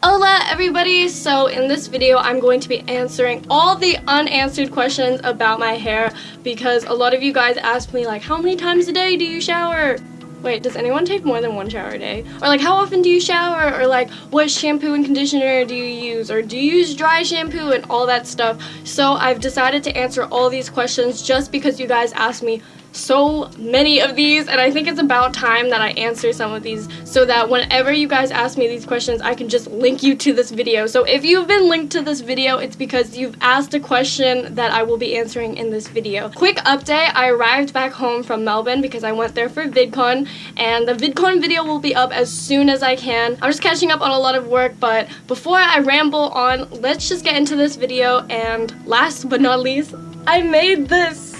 Hola everybody! So in this video I'm going to be answering all the unanswered questions about my hair because a lot of you guys ask me like, how many times a day do you shower? Wait, does anyone take more than one shower a day? Or like, how often do you shower? Or like, what shampoo and conditioner do you use? Or do you use dry shampoo and all that stuff? So I've decided to answer all these questions just because you guys asked me so many of these, and I think it's about time that I answer some of these so that whenever you guys ask me these questions I can just link you to this video. So if you've been linked to this video, it's because you've asked a question that I will be answering in this video. Quick update, I arrived back home from Melbourne because I went there for VidCon, and the VidCon video will be up as soon as I can. I'm just catching up on a lot of work, but before I ramble on, let's just get into this video. And last but not least, I made this.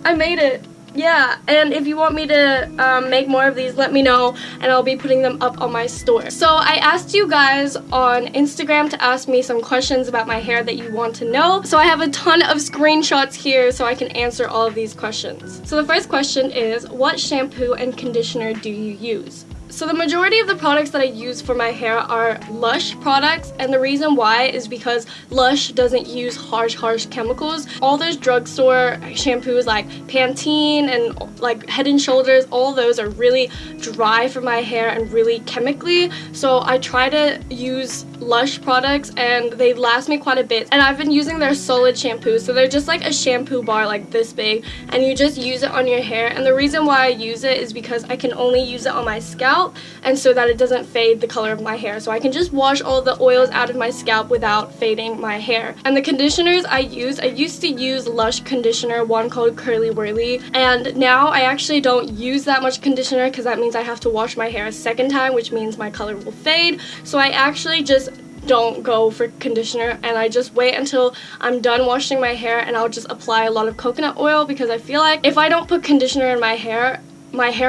I made it. Yeah, and if you want me to make more of these, let me know, and I'll be putting them up on my store. So I asked you guys on Instagram to ask me some questions about my hair that you want to know. So I have a ton of screenshots here so I can answer all of these questions. So the first question is, what shampoo and conditioner do you use? So the majority of the products that I use for my hair are Lush products, and the reason why is because Lush doesn't use harsh chemicals. All those drugstore shampoos like Pantene and like Head and Shoulders, all those are really dry for my hair and really chemically. So I try to use Lush products and they last me quite a bit, and I've been using their solid shampoo. So they're just like a shampoo bar like this big, and you just use it on your hair. And the reason why I use it is because I can only use it on my scalp, and so that it doesn't fade the color of my hair, so I can just wash all the oils out of my scalp without fading my hair. And the conditioners I used to use Lush conditioner, one called Curly Whirly, and now I actually don't use that much conditioner because that means I have to wash my hair a second time, which means my color will fade. So I actually just don't go for conditioner, and I just wait until I'm done washing my hair, and I'll just apply a lot of coconut oil because I feel like if I don't put conditioner in my hair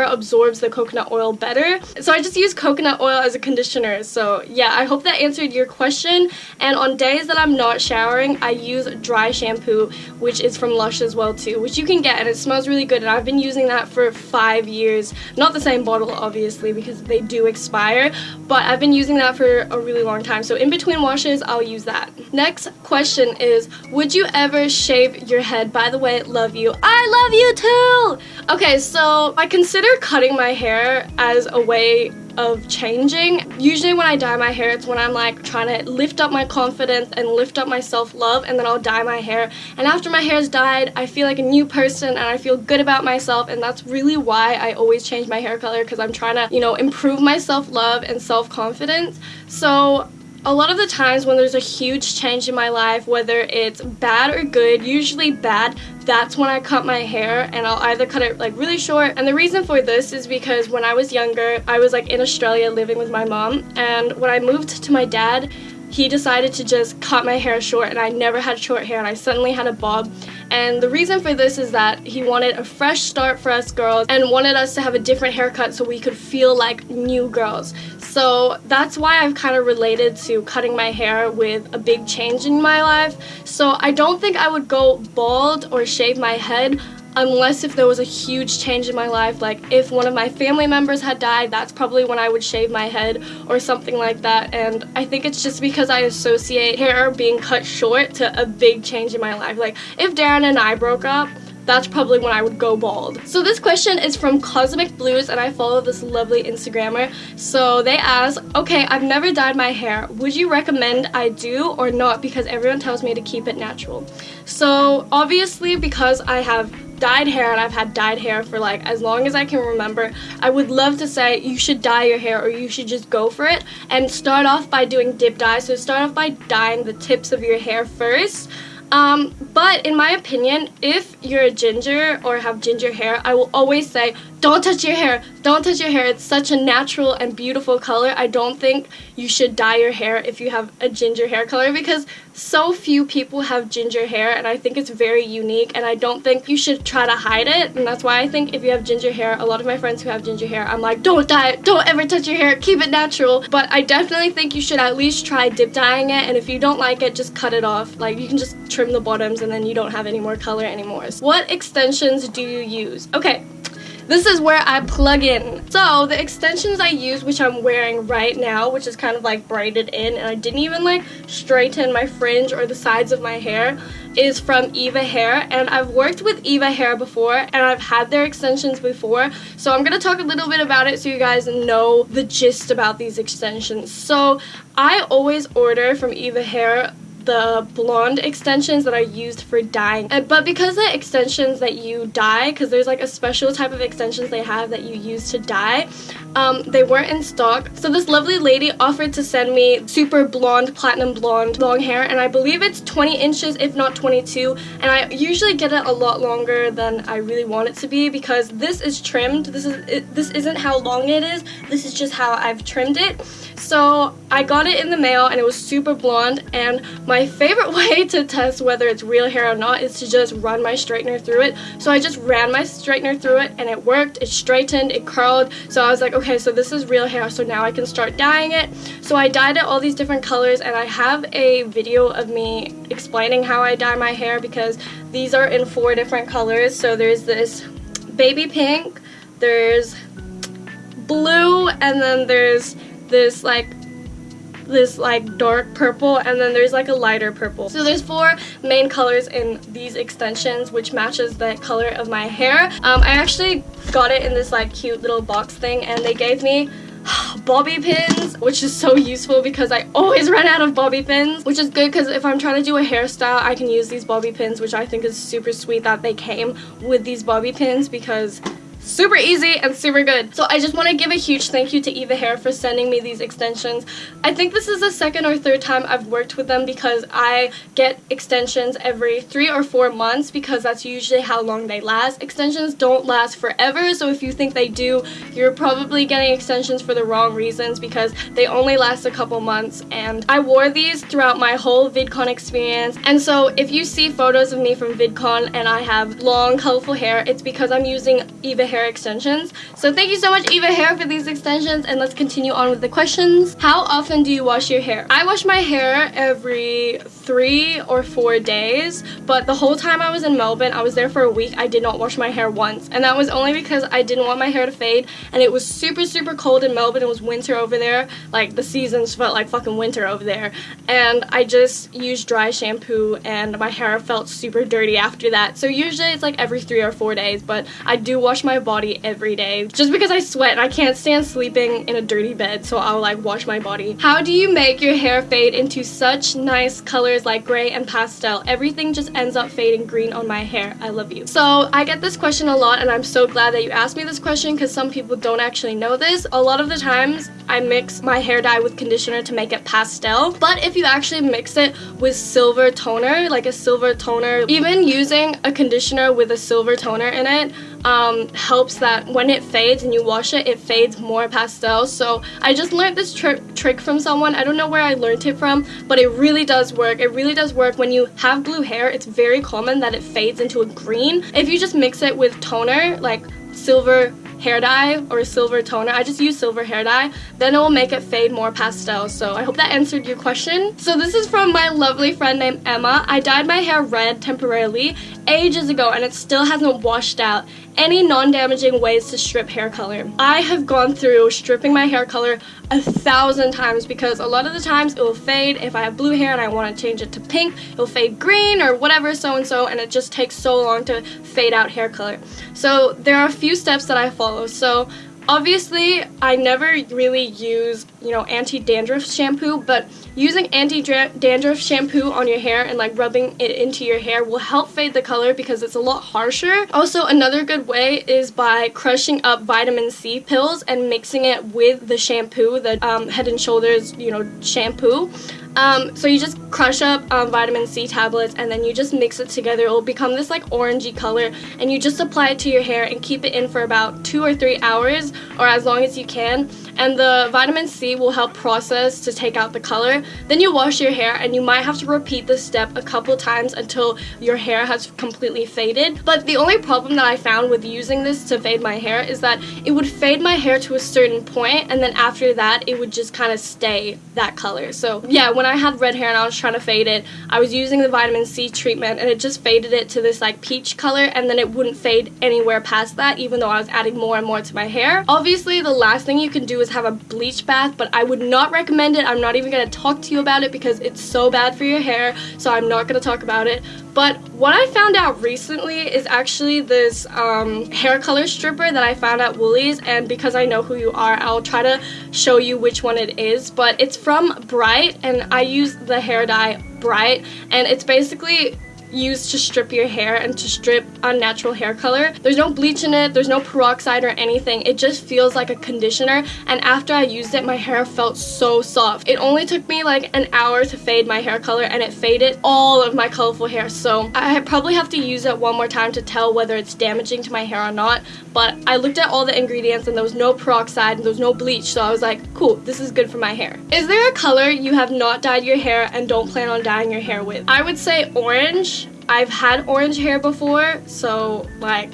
absorbs the coconut oil better. So I just use coconut oil as a conditioner. So yeah, I hope that answered your question. And on days that I'm not showering, I use dry shampoo, which is from Lush as well too, which you can get, and it smells really good, and I've been using that for 5 years. Not the same bottle obviously because they do expire, but I've been using that for a really long time. So in between washes I'll use that. Next question is, would you ever shave your head? By the way, love you. I love you too! Okay, so I consider cutting my hair as a way of changing. Usually when I dye my hair, it's when I'm like trying to lift up my confidence and lift up my self-love, and then I'll dye my hair. And after my hair is dyed, I feel like a new person and I feel good about myself, and that's really why I always change my hair color, because I'm trying to, you know, improve my self-love and self-confidence. So a lot of the times when there's a huge change in my life, whether it's bad or good, usually bad, that's when I cut my hair, and I'll either cut it like really short. And the reason for this is because when I was younger, I was like in Australia living with my mom, and when I moved to my dad, he decided to just cut my hair short, and I never had short hair, and I suddenly had a bob. And the reason for this is that he wanted a fresh start for us girls and wanted us to have a different haircut so we could feel like new girls. So that's why I've kind of related to cutting my hair with a big change in my life. So I don't think I would go bald or shave my head unless if there was a huge change in my life, like if one of my family members had died, that's probably when I would shave my head or something like that. And I think it's just because I associate hair being cut short to a big change in my life. Like if Darren and I broke up, that's probably when I would go bald. So this question is from Cosmic Blues, and I follow this lovely Instagrammer. So they ask, okay, I've never dyed my hair. Would you recommend I do or not? Because everyone tells me to keep it natural. So obviously, because I have dyed hair and I've had dyed hair for like as long as I can remember, I would love to say you should dye your hair, or you should just go for it and start off by doing dip dye. So start off by dyeing the tips of your hair first. But in my opinion, if you're a ginger or have ginger hair, I will always say, don't touch your hair. Don't touch your hair. It's such a natural and beautiful color. I don't think you should dye your hair if you have a ginger hair color, because so few people have ginger hair, and I think it's very unique, and I don't think you should try to hide it. And that's why I think if you have ginger hair, a lot of my friends who have ginger hair, I'm like, don't dye it. Don't ever touch your hair. Keep it natural. But I definitely think you should at least try dip dyeing it, and if you don't like it, just cut it off. Like, you can just trim the bottoms and then you don't have any more color anymore. What extensions do you use? Okay. this is where I plug in. So the extensions I use, which I'm wearing right now, which is kind of like braided in, and I didn't even like straighten my fringe or the sides of my hair, is from HAiR, and I've worked with HAiR before, and I've had their extensions before, so I'm gonna talk a little bit about it so you guys know the gist about these extensions. So I always order from HAiR the blonde extensions that are used for dyeing, but because the extensions that you dye, because there's like a special type of extensions they have that you use to dye, they weren't in stock. So this lovely lady offered to send me super blonde, platinum blonde long hair, and I believe it's 20 inches if not 22, and I usually get it a lot longer than I really want it to be because this is trimmed. This isn't how long it is, this is just how I've trimmed it. So I got it in the mail and it was super blonde, and my favorite way to test whether it's real hair or not is to just run my straightener through it. So I just ran my straightener through it and it worked. It straightened, it curled, so I was like, okay, so this is real hair, so now I can start dyeing it. So I dyed it all these different colors, and I have a video of me explaining how I dye my hair because these are in 4 different colors. So there's this baby pink, there's blue, and then there's this like dark purple, and then there's like a lighter purple. So there's 4 main colors in these extensions, which matches the color of my hair. I actually got it in this like cute little box thing, and they gave me bobby pins, which is so useful because I always run out of bobby pins, which is good because if I'm trying to do a hairstyle, I can use these bobby pins, which I think is super sweet that they came with these bobby pins because super easy and super good. So I just want to give a huge thank you to HAiR for sending me these extensions. I think this is the 2nd or 3rd time I've worked with them because I get extensions every 3 or 4 months because that's usually how long they last. Extensions don't last forever, so if you think they do, you're probably getting extensions for the wrong reasons because they only last a couple months, and I wore these throughout my whole VidCon experience. And so if you see photos of me from VidCon and I have long colorful hair, it's because I'm using HAiR extensions. So thank you so much HAiR for these extensions, and let's continue on with the questions. How often do you wash your hair? I wash my hair every 3 or 4 days, but the whole time I was in Melbourne, I was there for a week, I did not wash my hair once, and that was only because I didn't want my hair to fade, and it was super cold in Melbourne. It was winter over there, like the seasons felt like fucking winter over there, and I just used dry shampoo and my hair felt super dirty after that. So usually it's like every 3 or 4 days, but I do wash my body every day just because I sweat and I can't stand sleeping in a dirty bed, so I'll like wash my body. How do you make your hair fade into such nice colors like gray and pastel? Everything just ends up fading green on my hair. I love you. So I get this question a lot, and I'm so glad that you asked me this question because some people don't actually know this. A lot of the times I mix my hair dye with conditioner to make it pastel, but if you actually mix it with silver toner, like a silver toner, even using a conditioner with a silver toner in it helps that when it fades and you wash it, it fades more pastel. So I just learned this trick from someone. I don't know where I learned it from, but it really does work. It really does work. When you have blue hair, it's very common that it fades into a green. If you just mix it with toner, like silver hair dye or silver toner, I just use silver hair dye, then it will make it fade more pastel. So I hope that answered your question. So this is from my lovely friend named Emma. I dyed my hair red temporarily ages ago and it still hasn't washed out. Any non-damaging ways to strip hair color? I have gone through stripping my hair color 1,000 times because a lot of the times it will fade. If I have blue hair and I want to change it to pink, it'll fade green or whatever, so and so, and it just takes so long to fade out hair color. So there are a few steps that I follow. So obviously I never really use, anti-dandruff shampoo, but using anti-dandruff shampoo on your hair and like rubbing it into your hair will help fade the color because it's a lot harsher. Also, another good way is by crushing up vitamin C pills and mixing it with the shampoo, the Head and Shoulders, shampoo. So you just crush up vitamin C tablets and then you just mix it together. It will become this like orangey color, and you just apply it to your hair and keep it in for about 2 or 3 hours or as long as you can. and the vitamin C will help process to take out the color. Then you wash your hair, and you might have to repeat this step a couple times until your hair has completely faded. But the only problem that I found with using this to fade my hair is that it would fade my hair to a certain point, and then after that it would just kind of stay that color. So yeah, when I had red hair and I was trying to fade it, I was using the vitamin C treatment, and it just faded it to this like peach color, and then it wouldn't fade anywhere past that, even though I was adding more and more to my hair. Obviously, the last thing you can do is have a bleach bath, but I would not recommend it. I'm not even going to talk to you about it because it's so bad for your hair, so I'm not going to talk about it. But what I found out recently is actually this hair color stripper that I found at Woolies, and because I know who you are, I'll try to show you which one it is. But it's from Bright, and I use the hair dye Bright, and it's basically used to strip your hair and to strip unnatural hair color. There's no bleach in it, there's no peroxide or anything. It just feels like a conditioner, and after I used it, my hair felt so soft. It only took me like an hour to fade my hair color, and it faded all of my colorful hair. So I probably have to use it one more time to tell whether it's damaging to my hair or not. But I looked at all the ingredients, and there was no peroxide and there was no bleach, so I was like, cool, this is good for my hair. Is there a color you have not dyed your hair and don't plan on dyeing your hair with? I would say orange. I've had orange hair before, so like,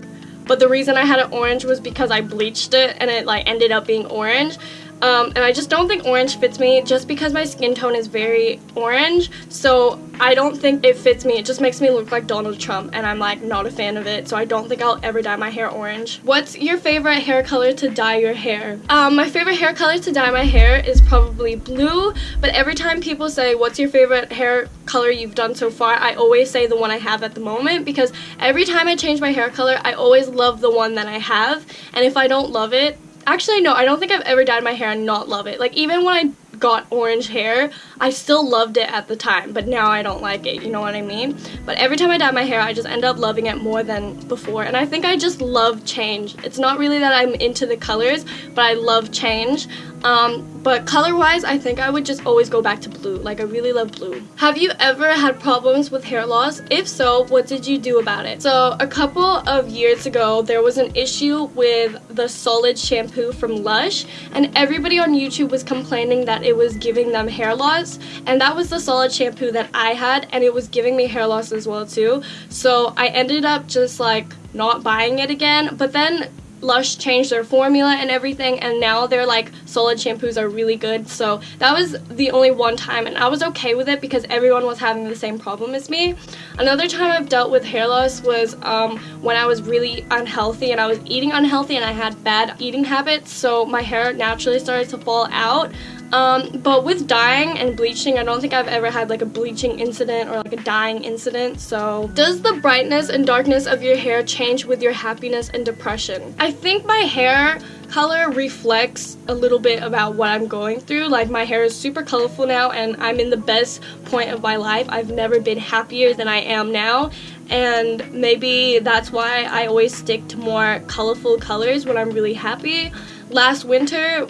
but the reason I had it orange was because I bleached it and it like ended up being orange. And I just don't think orange fits me just because my skin tone is very orange, so I don't think it fits me. It just makes me look like Donald Trump, and I'm like not a fan of it, so I don't think I'll ever dye my hair orange. What's your favorite hair color to dye your hair? My favorite hair color to dye my hair is probably blue, but every time people say what's your favorite hair color you've done so far, I always say the one I have at the moment, because every time I change my hair color, I always love the one that I have, and if I don't love it, actually, no, I don't think I've ever dyed my hair and not love it. Like, even when I got orange hair, I still loved it at the time, but now I don't like it, you know what I mean? But every time I dye my hair, I just end up loving it more than before, and I think I just love change. It's not really that I'm into the colors, but I love change. But color-wise, I think I would just always go back to blue. Like, I really love blue. Have you ever had problems with hair loss? If so, what did you do about it? So, a couple of years ago, there was an issue with the solid shampoo from Lush, and everybody on YouTube was complaining that it was giving them hair loss, and that was the solid shampoo that I had, and it was giving me hair loss as well too. So, I ended up just like not buying it again, but then Lush changed their formula and everything, and now their like solid shampoos are really good. So that was the only one time, and I was okay with it because everyone was having the same problem as me. Another time I've dealt with hair loss was when I was really unhealthy, and I was eating unhealthy, and I had bad eating habits, so my hair naturally started to fall out. But with dyeing and bleaching, I don't think I've ever had like a bleaching incident or like a dyeing incident. So does the brightness and darkness of your hair change with your happiness and depression? I think my hair color reflects a little bit about what I'm going through. Like, my hair is super colorful now, and I'm in the best point of my life. I've never been happier than I am now, and maybe that's why I always stick to more colorful colors when I'm really happy. Last winter,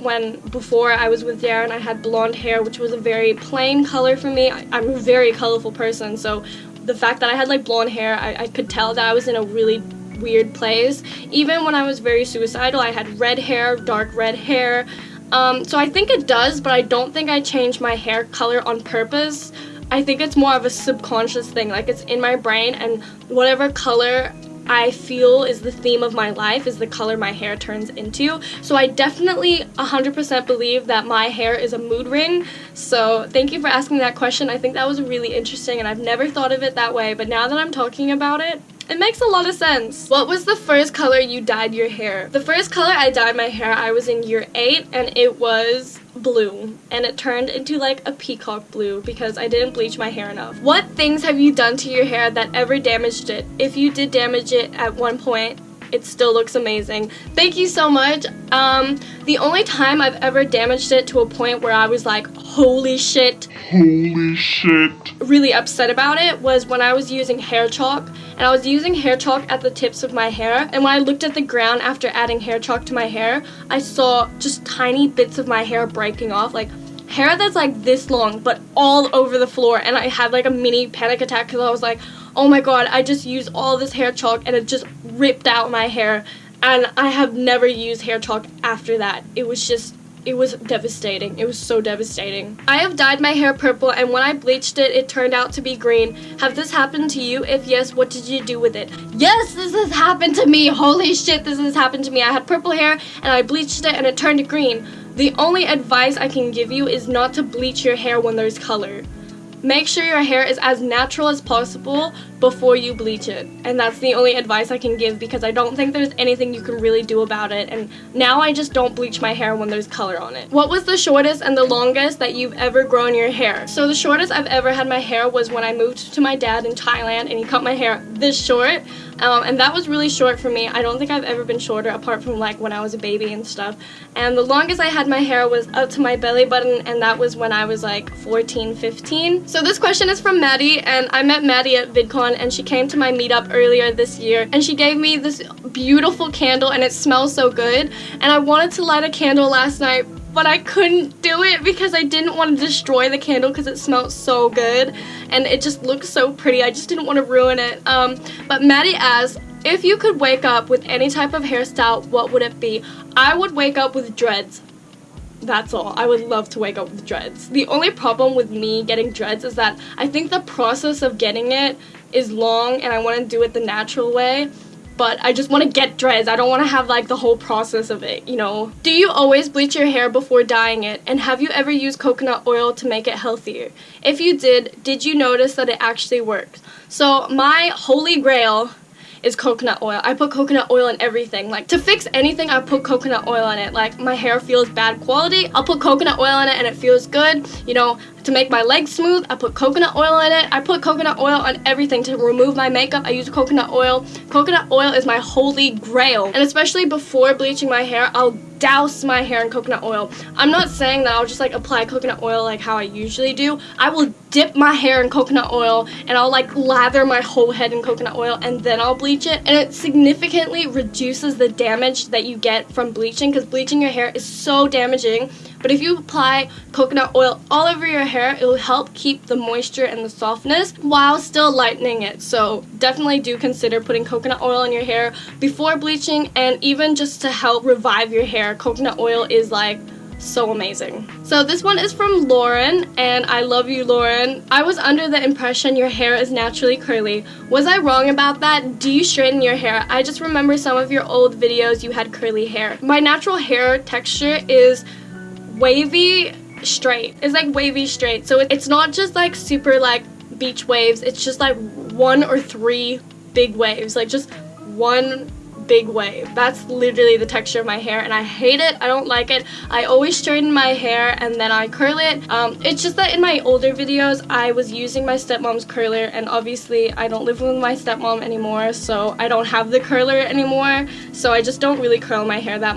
before I was with Darren, I had blonde hair, which was a very plain color for me. I'm a very colorful person, so the fact that I had like blonde hair, I could tell that I was in a really weird place. Even when I was very suicidal, I had red hair, dark red hair. So I think it does, but I don't think I changed my hair color on purpose. I think it's more of a subconscious thing, like it's in my brain, and whatever color I feel is the theme of my life is the color my hair turns into. So I definitely 100% believe that my hair is a mood ring. So thank you for asking that question. I think that was really interesting, and I've never thought of it that way, but now that I'm talking about it, it makes a lot of sense. What was the first color you dyed your hair? The first color I dyed my hair, I was in year 8, and it was blue, and it turned into like a peacock blue because I didn't bleach my hair enough. What things have you done to your hair that ever damaged it? If you did damage it at one point, it still looks amazing. Thank you so much. The only time I've ever damaged it to a point where I was like, holy shit, really upset about it was when I was using hair chalk, and I was using hair chalk at the tips of my hair, and when I looked at the ground after adding hair chalk to my hair, I saw just tiny bits of my hair breaking off, like hair that's like this long but all over the floor, and I had like a mini panic attack because I was like, oh my god, I just used all this hair chalk and it just ripped out my hair, and I have never used hair chalk after that. It was just it was devastating. It was so devastating. I have dyed my hair purple, and when I bleached it, it turned out to be green. Have this happened to you? If yes, what did you do with it? Yes, this has happened to me. Holy shit, this has happened to me. I had purple hair and I bleached it and it turned green. The only advice I can give you is not to bleach your hair when there's color. Make sure your hair is as natural as possible before you bleach it. And that's the only advice I can give, because I don't think there's anything you can really do about it. And now I just don't bleach my hair when there's color on it. What was the shortest and the longest that you've ever grown your hair? So the shortest I've ever had my hair was when I moved to my dad in Thailand, and he cut my hair this short. And that was really short for me. I don't think I've ever been shorter apart from like when I was a baby and stuff. And the longest I had my hair was up to my belly button, and that was when I was like 14, 15. So this question is from Maddie, and I met Maddie at VidCon, and she came to my meetup earlier this year, and she gave me this beautiful candle, and it smells so good. And I wanted to light a candle last night, but I couldn't do it because I didn't want to destroy the candle because it smelled so good and it just looked so pretty. I just didn't want to ruin it. But Maddie asked, if you could wake up with any type of hairstyle, what would it be? I would wake up with dreads. That's all. I would love to wake up with dreads. The only problem with me getting dreads is that I think the process of getting it is long, and I want to do it the natural way. But I just want to get dreads. I don't want to have like the whole process of it, you know. Do you always bleach your hair before dyeing it? And have you ever used coconut oil to make it healthier? If you did you notice that it actually works? So my holy grail is coconut oil. I put coconut oil in everything. Like, to fix anything, I put coconut oil in it. Like, my hair feels bad quality, I'll put coconut oil in it and it feels good. You know, to make my legs smooth, I put coconut oil in it. I put coconut oil on everything. To remove my makeup, I use coconut oil. Coconut oil is my holy grail. And especially before bleaching my hair, I'll douse my hair in coconut oil. I'm not saying that I'll just like apply coconut oil like how I usually do. I will dip my hair in coconut oil and I'll like lather my whole head in coconut oil, and then I'll bleach it. And it significantly reduces the damage that you get from bleaching, because bleaching your hair is so damaging. But if you apply coconut oil all over your hair, it will help keep the moisture and the softness while still lightening it. So definitely do consider putting coconut oil in your hair before bleaching, and even just to help revive your hair, coconut oil is like so amazing. So this one is from Lauren, and I love you, Lauren. I was under the impression your hair is naturally curly. Was I wrong about that? Do you straighten your hair? I just remember some of your old videos you had curly hair. My natural hair texture is wavy straight. It's like wavy straight. So it's not just like super like beach waves. It's just like 1 or 3 big waves. Like just one big wave. That's literally the texture of my hair, and I hate it. I don't like it. I always straighten my hair and then I curl it. It's just that in my older videos I was using my stepmom's curler, and obviously I don't live with my stepmom anymore, so I don't have the curler anymore. So I just don't really curl my hair that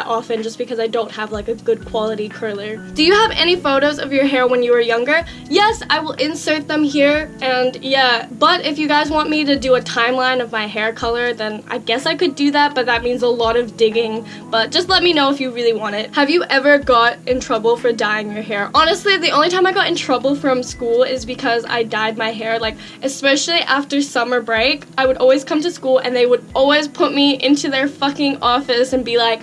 often, just because I don't have like a good quality curler. Do you have any photos of your hair when you were younger? Yes, I will insert them here, and yeah. But if you guys want me to do a timeline of my hair color, then I guess I could do that, but that means a lot of digging. But just let me know if you really want it. Have you ever got in trouble for dyeing your hair? Honestly, the only time I got in trouble from school is because I dyed my hair. Like, especially after summer break, I would always come to school and they would always put me into their fucking office and be like,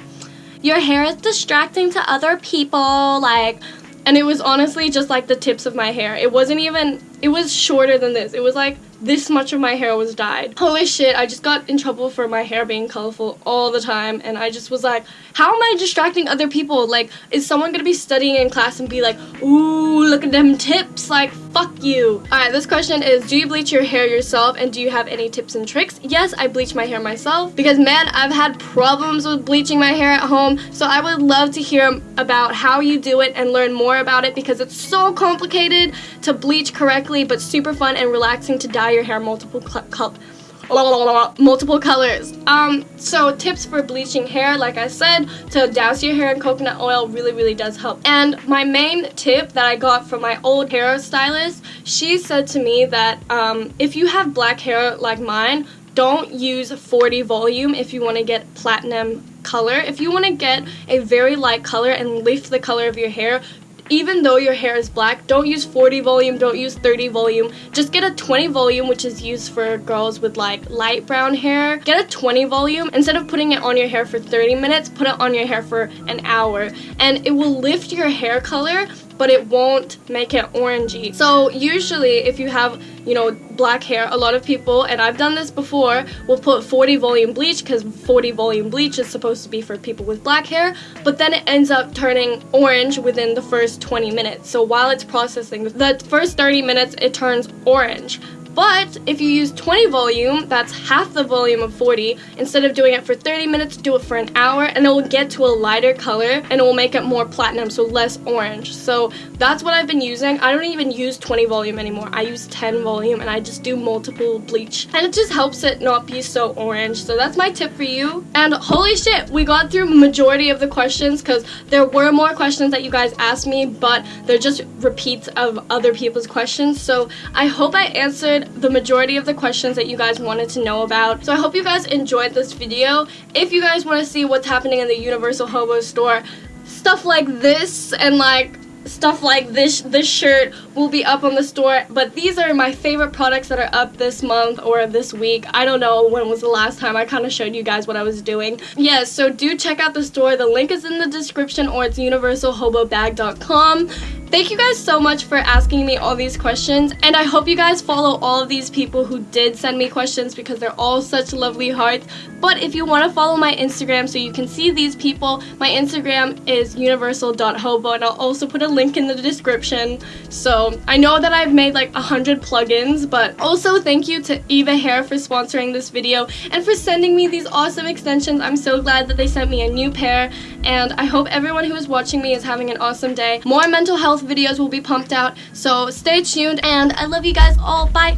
your hair is distracting to other people, like. And it was honestly just like the tips of my hair. It wasn't even, it was shorter than this. It was like this much of my hair was dyed. Holy shit, I just got in trouble for my hair being colorful all the time, and I just was like, how am I distracting other people? Like, is someone gonna be studying in class and be like, ooh, look at them tips? Like, fuck you. Alright, this question is, do you bleach your hair yourself, and do you have any tips and tricks? Yes, I bleach my hair myself, because man, I've had problems with bleaching my hair at home, so I would love to hear about how you do it and learn more about it, because it's so complicated to bleach correctly, but super fun and relaxing to dye your hair multiple colors. So tips for bleaching hair, like I said, to douse your hair in coconut oil really does help. And my main tip that I got from my old hairstylist, she said to me that if you have black hair like mine, don't use 40 volume if you want to get platinum color. If you want to get a very light color and lift the color of your hair, even though your hair is black, don't use 40 volume, don't use 30 volume. Just get a 20 volume, which is used for girls with like light brown hair. Get a 20 volume. Instead of putting it on your hair for 30 minutes, put it on your hair for an hour. And it will lift your hair color, but it won't make it orangey. So usually if you have, you know, black hair, a lot of people, and I've done this before, will put 40 volume bleach because 40 volume bleach is supposed to be for people with black hair, but then it ends up turning orange within the first 20 minutes. So while it's processing, the first 30 minutes it turns orange. But if you use 20 volume, that's half the volume of 40. Instead of doing it for 30 minutes, do it for an hour, and it will get to a lighter color, and it will make it more platinum, so less orange. So that's what I've been using. I don't even use 20 volume anymore. I use 10 volume, and I just do multiple bleach. And it just helps it not be so orange. So that's my tip for you. And holy shit, we got through majority of the questions because there were more questions that you guys asked me, but they're just repeats of other people's questions. So I hope I answered the majority of the questions that you guys wanted to know about. So I hope you guys enjoyed this video. If you guys want to see what's happening in the Universal Hobo store, stuff like this and like stuff like this shirt will be up on the store, but these are my favorite products that are up this month or this week. I don't know when was the last time. I kind of showed you guys what I was doing. Yes, so do check out the store. The link is in the description, or it's universalhobobag.com. Thank you guys so much for asking me all these questions, and I hope you guys follow all of these people who did send me questions because they're all such lovely hearts. But if you want to follow my Instagram so you can see these people, my Instagram is universal.hobo, and I'll also put a link in the description. So I know that I've made like 100 plugins, but also thank you to HAiR for sponsoring this video and for sending me these awesome extensions. I'm so glad that they sent me a new pair, and I hope everyone who is watching me is having an awesome day. More mental health videos will be pumped out, so stay tuned, and I love you guys all. Bye.